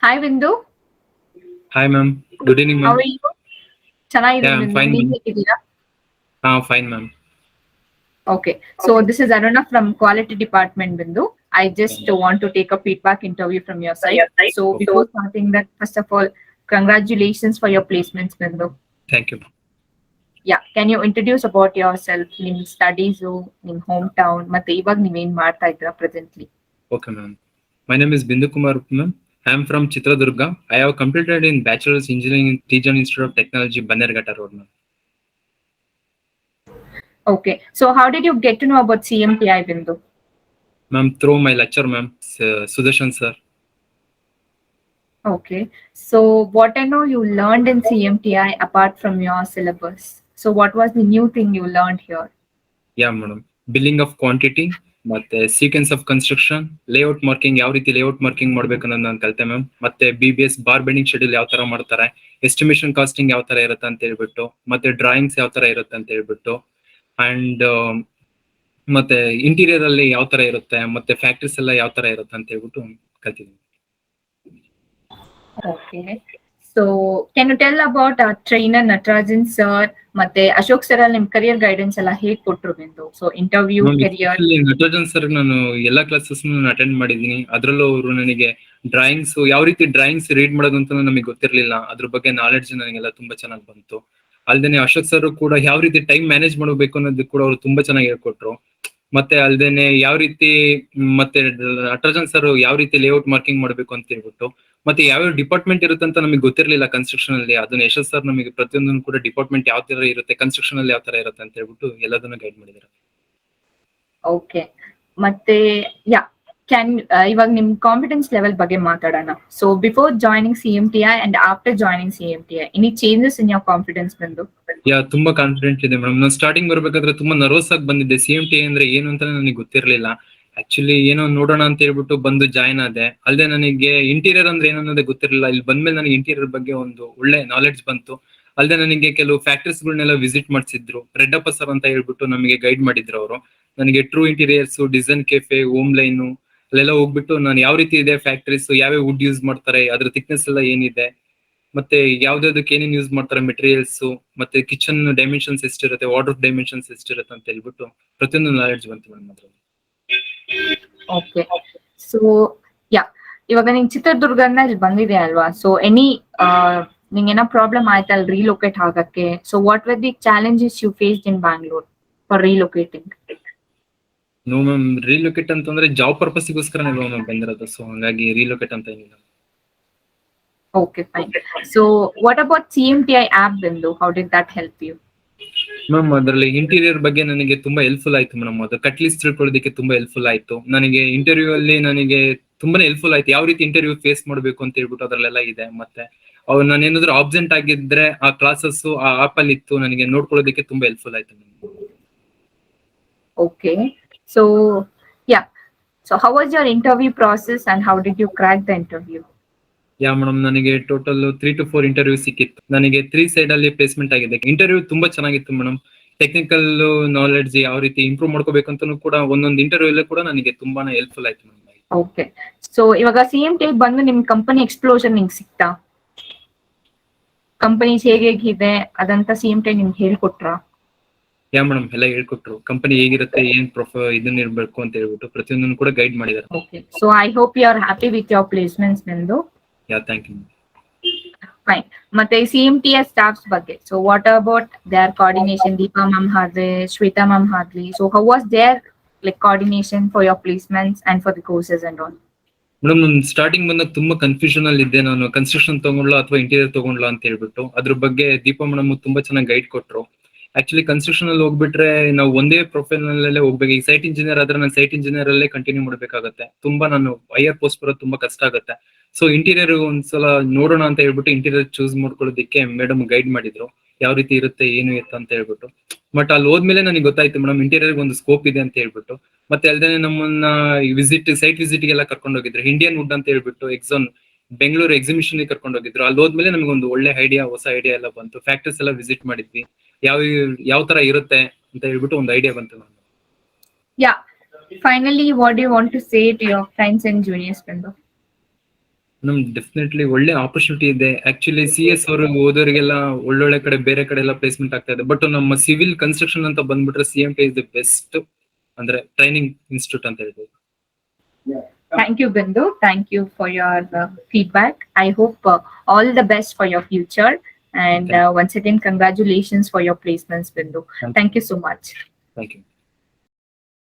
Hi Bindhu. Hi ma'am. Good evening How ma'am. are you? ಚೆನ್ನಾಗಿದ್ದೀನಿ Yeah, I'm Bindhu. fine ನೀವು ma'am. ಹೇಗಿದ್ದೀರಾ? Fine ma'am. Okay. So this is Aruna from Quality Department, Bindhu. I just want to take a feedback interview from your side. So Okay. before starting that, first of all, congratulations for your placements, Bindhu. Thank you. Yeah. Can you introduce about yourself, ನಿಮ್ಮ studies, ನಿಮ್ಮ hometown, ಮತ್ತೆ ಇವಾಗ ನೀವೇನ್ ಮಾಡ್ತಾ ಇದ್ದೀರಾ presently? Okay ma'am. My name is Bindhu Kumar ma'am. I am from Chitradurga. I have completed in Bachelor's Engineering in Regional Institute of Technology, Bannerghatta Road ma'am. Okay. So how did you get to know about CMTI, Bindhu? Ma'am, through my lecturer ma'am, Sudarshan sir. Okay. So what I know you learned in CMTI apart from your syllabus. So what was the new thing you learned here? Yeah madam. Billing of quantity, ಮತ್ತೆ sequence of construction, layout marking, ಯಾವ ರೀತಿ layout marking ಮಾಡ್ಬೇಕು ಅನ್ನೋದು ನಾನು ಕಲಿತೆ ma'am. ಮತ್ತೆ BBS bar bending schedule ಯಾವ ತರ ಮಾಡ್ತಾರೆ, ಎಸ್ಟಿಮೇಷನ್ ಕಾಸ್ಟಿಂಗ್ ಯಾವ ತರ ಇರುತ್ತೆ ಅಂತ ಹೇಳ್ಬಿಟ್ಟು, ಮತ್ತೆ ಡ್ರಾಯಿಂಗ್ಸ್ ಯಾವ ತರ ಇರುತ್ತೆ ಅಂತ ಹೇಳ್ಬಿಟ್ಟು, ಅಂಡ್ ಮತ್ತೆ ಇಂಟೀರಿಯರ್ ಅಲ್ಲಿ ಯಾವ ತರ ಇರುತ್ತೆ, ಮತ್ತೆ ಫ್ಯಾಕ್ಟ್ರೀಸ್ ಎಲ್ಲ ಯಾವ ತರ ಇರುತ್ತೆ ಅಂತ ಹೇಳ್ಬಿಟ್ಟು ಕಲ್ತಿದ್ದೀನಿ. Okay. So can you tell about our trainer Natarajan sir ಮತ್ತೆ ಅಶೋಕ್ ಸರ್ ಅಲ್ಲಿ ನಿಮ್ ಕರಿಯರ್ ಗೈಡೆನ್ಸ್ ಎಲ್ಲ ಹೇಗೆ ಕೊಟ್ರು ಬಿಂದು? So interview career Natarajan sir ನಾನು ಎಲ್ಲಾ ಕ್ಲಾಸಸ್ ಅಟೆಂಡ್ ಮಾಡಿದೀನಿ. ಅದ್ರಲ್ಲೂ ಅವರು ನನಗೆ ಡ್ರಾಯಿಂಗ್ಸ್ ಯಾವ ರೀತಿ ಡ್ರಾಯಿಂಗ್ಸ್ ರೀಡ್ ಮಾಡೋದು ಅಂತ ನಮಗೆ ಗೊತ್ತಿರ್ಲಿಲ್ಲ. ಅದ್ರ ಬಗ್ಗೆ ನಾಲೆಡ್ಜ್ ನನಗೆಲ್ಲ ತುಂಬಾ ಚೆನ್ನಾಗಿ ಬಂತು. ಅಲ್ದೇನೆ ಅಶೋಕ್ ಸರ್ ಕೂಡ ಯಾವ ರೀತಿ ಟೈಮ್ ಮ್ಯಾನೇಜ್ ಮಾಡಬೇಕು ಅನ್ನೋದು ಕೂಡ ಅವರು ತುಂಬಾ ಚೆನ್ನಾಗಿ ಹೇಳ್ಕೊಟ್ರು. ಮತ್ತೆ ಅಲ್ದೇನೆ ಯಾವ ರೀತಿ ಮತ್ತೆ ನಟರಾಜನ್ ಸರ್ ಯಾವ ರೀತಿ ಲೇಔಟ್ ಮಾರ್ಕಿಂಗ್ ಮಾಡ್ಬೇಕು ಅಂತ ಹೇಳ್ಬಿಟ್ಟು, ಮತ್ತೆ ಯಾವ್ಯಾವ ಡಿಪಾರ್ಟ್ಮೆಂಟ್ ಇರುತ್ತೆ ಅಂತ ನಮಗೆ ಗೊತ್ತಿರ್ಲಿಲ್ಲ ಕನ್ಸ್ಟ್ರಕ್ಷನ್ ಅಲ್ಲಿ. ಅದನ್ನ ಯಶಸ್ ಸರ್ ನಮಗೆ ಪ್ರತಿಯೊಂದನ್ನು ಕೂಡ ಡಿಪಾರ್ಟ್ಮೆಂಟ್ ಯಾವ ತರ ಇರುತ್ತೆ, ಕನ್ಸ್ಟ್ರಕ್ಷನ್ ಅಲ್ಲಿ ಯಾವ ತರ ಇರುತ್ತೆ ಅಂತ ಹೇಳ್ಬಿಟ್ಟು ಎಲ್ಲದನ್ನ ಗೈಡ್ ಮಾಡಿದ್ದಾರೆ. ಓಕೆ. ಮತ್ತೆ ಇವಾಗ ನಿಮ್ ಕಾನ್ಫಿಡೆನ್ಸ್ ಲೆವೆಲ್ ಬಗ್ಗೆ ಮಾತಾಡೋಣ. So before joining CMTI and after joining CMTI any changes in your confidence ಬಂದು? ತುಂಬಾ ಕಾನ್ಫಿಡೆಂಟ್ ಇದೆ ಮೇಡಮ್. ನಾನು ಸ್ಟಾರ್ಟಿಂಗ್ ಬರ್ಬೇಕಾದ್ರೆ ತುಂಬಾ ನರ್ವಸ್ ಆಗಿ ಬಂದಿದ್ದೆ. CMTI ಅಂದ್ರೆ ಏನು ಅಂತ ನನಗೆ ಗೊತ್ತಿರ್ಲಿಲ್ಲ. ಆಕ್ಚುಲಿ ಏನೋ ನೋಡೋಣ ಅಂತ ಹೇಳ್ಬಿಟ್ಟು ಬಂದು ಜಾಯ್ನ್ ಆದೆ. ಅಲ್ಲದೆ ನನಗೆ ಇಂಟೀರಿಯರ್ ಅಂದ್ರೆ ಏನು ಅನ್ನೋದೇ ಗೊತ್ತಿರಲಿಲ್ಲ. ಇಲ್ಲಿ ಬಂದ್ಮೇಲೆ ನನಗೆ ಇಂಟೀರಿಯರ್ ಬಗ್ಗೆ ಒಂದು ಒಳ್ಳೆ ನಾಲೆಡ್ಜ್ ಬಂತು. ಅಲ್ಲದೆ ನನಗೆ ಕೆಲವು ಫ್ಯಾಕ್ಟ್ರೀಸ್ ಗಳನ್ನೆಲ್ಲ ವಿಸಿಟ್ ಮಾಡಿಸಿದ್ರು. ರೆಡ್ಡಪ್ಪ ಸರ್ ಅಂತ ಹೇಳ್ಬಿಟ್ಟು ನಮಗೆ ಗೈಡ್ ಮಾಡಿದ್ರು ಅವರು. ನನಗೆ true interiors, design cafe, home line ಅಲ್ಲೆಲ್ಲ ಹೋಗ್ಬಿಟ್ಟು ನಾನು ಯಾವ ರೀತಿ ಇದೆ ಫ್ಯಾಕ್ಟ್ರೀಸ್, ಯಾವ್ಯಾವ ವುಡ್ ಯೂಸ್ ಮಾಡ್ತಾರೆ, ಅದ್ರ ಥಿಕ್ನೆಸ್ ಎಲ್ಲ ಏನಿದೆ, ಮತ್ತೆ ಯಾವ್ದಾವ್ದಕ್ಕೆ ಏನೇನ್ ಯೂಸ್ ಮಾಡ್ತಾರೆ ಮೆಟೀರಿಯಲ್ಸ್, ಮತ್ತೆ ಕಿಚನ್ ಡೈಮೆನ್ಷನ್ಸ್ ಎಷ್ಟಿರುತ್ತೆ, ವಾರ್ಡ್ರೋಬ್ ಡೈಮೆನ್ಷನ್ಸ್ ಎಷ್ಟಿರುತ್ತೆ ಅಂತ ಹೇಳ್ಬಿಟ್ಟು ಪ್ರತಿಯೊಂದು ನಾಲೆಡ್ಜ್ ಬಂತು ಮೇಡಮ್ ಅದ್ರಲ್ಲಿ. ಓಕೆ. ಸೊ ಇವಾಗ ನಿಂಗೆ ಚಿತ್ರದುರ್ಗನ ಇಲ್ಲಿ ಬಂದಿದೆ ಅಲ್ವಾ? ಸೊ ನಿಂಗೇನೋ ಪ್ರಾಬ್ಲಮ್ ಆಯ್ತಲ್ ರೀಲೊಕೇಟ್ ಆಗಕ್ಕೆ? So what were the challenges you faced in Bangalore for relocating? No ma'am, relocate ಅಂತಂದ್ರೆ ಜಾಬ್ ಪರ್ಪಸ್ಗೋಸ್ಕರನೇ ಮ್ಯಾಮ್ ಬಂದಿರೋದು. ಸೊ ಹಂಗಾಗಿ ರೀಲೊಕೇಟ್ ಅಂತ ಏನಿಲ್ಲ. Okay, fine. So what about CMTI app, Bindhu? How did that help you? Ma'am ಅದರಲ್ಲಿ interior ಬಗ್ಗೆ ನನಗೆ ತುಂಬಾ ಹೆಲ್ಪ್ಫುಲ್ ಆಯ್ತು ಮೇಡಮ್. ಅದು ಕಟ್ ಲಿಸ್ಟ್ ತಿಳ್ಕೊಳ್ಳೋದಕ್ಕೆ ತುಂಬಾ ಹೆಲ್ಪ್ಫುಲ್ ಆಯ್ತು. ನನಗೆ ಇಂಟರ್ವ್ಯೂ ಅಲ್ಲಿ ನನಗೆ ತುಂಬಾನೇ ಹೆಲ್ಪ್ಫುಲ್ ಆಯ್ತು. ಯಾವ ರೀತಿ ಇಂಟರ್ವ್ಯೂ ಫೇಸ್ ಮಾಡಬೇಕು ಅಂತ ಹೇಳ್ಬಿಟ್ಟು ಅದ್ರಲ್ಲೆಲ್ಲ ಇದೆ. ಮತ್ತೆ ನಾನೇನಾದ್ರೂ ಆಬ್ಸೆಂಟ್ ಆಗಿದ್ರೆ ಆ ಕ್ಲಾಸಸ್ ಆ ಆಪ್ ಅಲ್ಲಿ ಇತ್ತು, ನನಗೆ ನೋಡ್ಕೊಳ್ಳೋದಕ್ಕೆ ತುಂಬಾ ಹೆಲ್ಪ್ಫುಲ್ ಆಯ್ತು. Okay. So how was your interview process and how did you crack the interview? Madam, ನನಗೆ ಟೋಟಲ್ 3 to 4 ಇಂಟರ್ವ್ಯೂ ಸಿಕ್ಕಿತ್ತು. ನನಗೆ 3 ಸೈಡ್ ಅಲ್ಲಿ ಪ್ಲೇಸ್ಮೆಂಟ್ ಆಗಿದೆ. ಇಂಟರ್ವ್ಯೂ ತುಂಬಾ ಚೆನ್ನಾಗಿತ್ತು ಮೇಡಮ್. ಟೆಕ್ನಿಕಲ್ ನಾಲೆಡ್ಜ್ ಯಾವ ರೀತಿ ಇಂಪ್ರೂವ್ ಮಾಡ್ಕೋಬೇಕು ಅಂತಾನು ಕೂಡ ಒಂದೊಂದು ಇಂಟರ್ವ್ಯೂ ಅಲ್ಲೂ ಕೂಡ ನನಗೆ ತುಂಬಾನೇ ಹೆಲ್ಪ್ಫುಲ್ ಆಯ್ತು ಮೇಡಮ್. ಓಕೆ. ಸೊ ಇವಾಗ CMTI ಬಂದು ನಿಮ್ ಕಂಪನಿ ಎಕ್ಸ್ಪ್ಲೋಷನ್ ನಿಮ್ಗೆ ಸಿಕ್ತಾ? ಕಂಪನೀಸ್ ಹೇಗಿದೆ ಅದಂತ CMTI ನಿಮ್ಗೆ ಹೇಳ್ಕೊಟ್ರಾ? ಮೇಡಮ್ ಎಲ್ಲ ಹೇಳ್ಕೊಟ್ರು. ಕಂಪನಿ ಹೇಗಿರುತ್ತೆ, ಏನ್ ಇದನ್ನ ಇರ್ಬೇಕು ಅಂತ ಹೇಳ್ಬಿಟ್ಟು ಪ್ರತಿಯೊಂದನ್ನು ಕೂಡ ಗೈಡ್ ಮಾಡಿದ್ದಾರೆ. Okay. So I hope you are happy with your placements Bindu. Thank you. Fine. ಮತ್ತೆ CMTI ಸ್ಟಾಫ್ಸ್ ಬಗ್ಗೆ, so what about their coordination? Deepa ma'am ಹಾರ್ಲೆ, ಶ್ವೇತಾ ಮ್ಯಾಮ್ ಹಾರ್ಲಿ. So how was their coordination for your placements and for the courses and all? Madam, ನಾನು starting ಬಂದಾಗ ತುಂಬಾ confusion ಅಲ್ಲಿ ಇದ್ದೆ. ನಾನು ಕನ್ಸ್ಟ್ರಕ್ಷನ್ ತಗೊಂಡ್ಲಾ ಅಥವಾ ಇಂಟೀರಿಯರ್ ತಗೊಂಡ್ಲಾ ಅಂತ ಹೇಳ್ಬಿಟ್ಟು. ಅದ್ರ ಬಗ್ಗೆ ದೀಪಾ ಮೇಡಮ್ ತುಂಬಾ ಚೆನ್ನಾಗಿ ಗೈಡ್ ಕೊಟ್ರು. ಆಕ್ಚುಲಿ ಕನ್ಸ್ಟ್ರಕ್ಷನ್ ಅಲ್ಲಿ ಹೋಗ್ಬಿಟ್ರೆ ನಾವು ಒಂದೇ ಪ್ರೊಫೈಲ್ ನಲ್ಲೇ ಹೋಗ್ಬೇಕು. ಈಗ ಸೈಟ್ ಇಂಜಿನಿಯರ್ ಆದ್ರೆ ನಾನು ಸೈಟ್ ಇಂಜಿನಿಯರ್ ಅಲ್ಲೇ ಕಂಟಿನ್ಯೂ ಮಾಡ್ಬೇಕಾಗತ್ತೆ. ತುಂಬಾ ನಾನು ಹೈಯರ್ ಪೋಸ್ಟ್ ಬರೋದು ತುಂಬಾ ಕಷ್ಟ ಆಗುತ್ತೆ. ಸೊ ಇಂಟೀರಿಯರ್ ಒಂದ್ಸಲ ನೋಡೋಣ ಅಂತ ಹೇಳ್ಬಿಟ್ಟು ಇಂಟೀರಿಯರ್ ಚೂಸ್ ಮಾಡ್ಕೊಳ್ಳೋದಕ್ಕೆ ಮೇಡಮ್ ಗೈಡ್ ಮಾಡಿದ್ರು. ಯಾವ ರೀತಿ ಇರುತ್ತೆ, ಏನು ಇರುತ್ತೆ ಅಂತ ಹೇಳ್ಬಿಟ್ಟು. ಬಟ್ ಅಲ್ಲಿ ಹೋದ್ಮೇಲೆ ನನಗೆ ಗೊತ್ತಾಯ್ತು ಮೇಡಮ್, ಇಂಟೀರಿಯರ್ ಒಂದು ಸ್ಕೋಪ್ ಇದೆ ಅಂತ ಹೇಳ್ಬಿಟ್ಟು. ಮತ್ತೆ ಅಲ್ದೇ ನಮ್ಮನ್ನ ಸೈಟ್ ವಿಸಿಟ್ ಗೆಲ್ಲ ಕರ್ಕೊಂಡು ಹೋಗಿದ್ರು. ಇಂಡಿಯನ್ ವುಡ್ ಅಂತ ಹೇಳ್ಬಿಟ್ಟು ಬೆಂಗಳೂರು ಎಕ್ಸಿಬಿಷನ್ ಕರ್ಕೊಂಡು ಹೋಗಿದ್ರು. ಅಲ್ಲಿ ಹೋದ್ಮೇಲೆ ನಮ್ಗೆ ಒಂದು ಒಳ್ಳೆ ಹೊಸ ಐಡಿಯಾ ಎಲ್ಲ ಬಂತು. ಫ್ಯಾಕ್ಟ್ರೀಸ್ ಎಲ್ಲ ವಿಸಿಟ್ ಮಾಡಿದ್ವಿ. ಯಾವ ತರ ಇರುತ್ತೆ ಅಂತ ಹೇಳ್ಬಿಟ್ಟು ಒಂದು ಐಡಿಯಾ ಬಂತು ನಮ್ಗೆ. Finally, what do you want to say to your friends and juniors, Bindhu? ನಮ್ ಡೆಫಿನೆಟ್ಲಿ ಒಳ್ಳೆ ಆಪರ್ಚುನಿಟಿ ಇದೆ. ಆಕ್ಚುಲಿ CS ಅವರು ಓದೋರಿಗೆಲ್ಲ ಒಳ್ಳೊಳ್ಳೆ ಕಡೆ ಬೇರೆ ಕಡೆ ಎಲ್ಲ ಪ್ಲೇಸ್ಮೆಂಟ್ ಆಗ್ತಾ ಇದೆ. ಬಟ್ ನಮ್ಮ ಸಿವಿಲ್ ಕನ್ಸ್ಟ್ರಕ್ಷನ್ ಅಂತ ಬಂದ್ಬಿಟ್ರೆ CMTI ಇಸ್ ದ ಬೆಸ್ಟ್ ಅಂದ್ರೆ ಟ್ರೈನಿಂಗ್ ಇನ್ಸ್ಟಿಟ್ಯೂಟ್ ಅಂತ ಹೇಳ್ಬೋದು. Thank you, Bindhu. Thank you for your feedback. I hope all the best for your future. And once again, congratulations for your placements, Bindhu. Thank you so much. Thank you.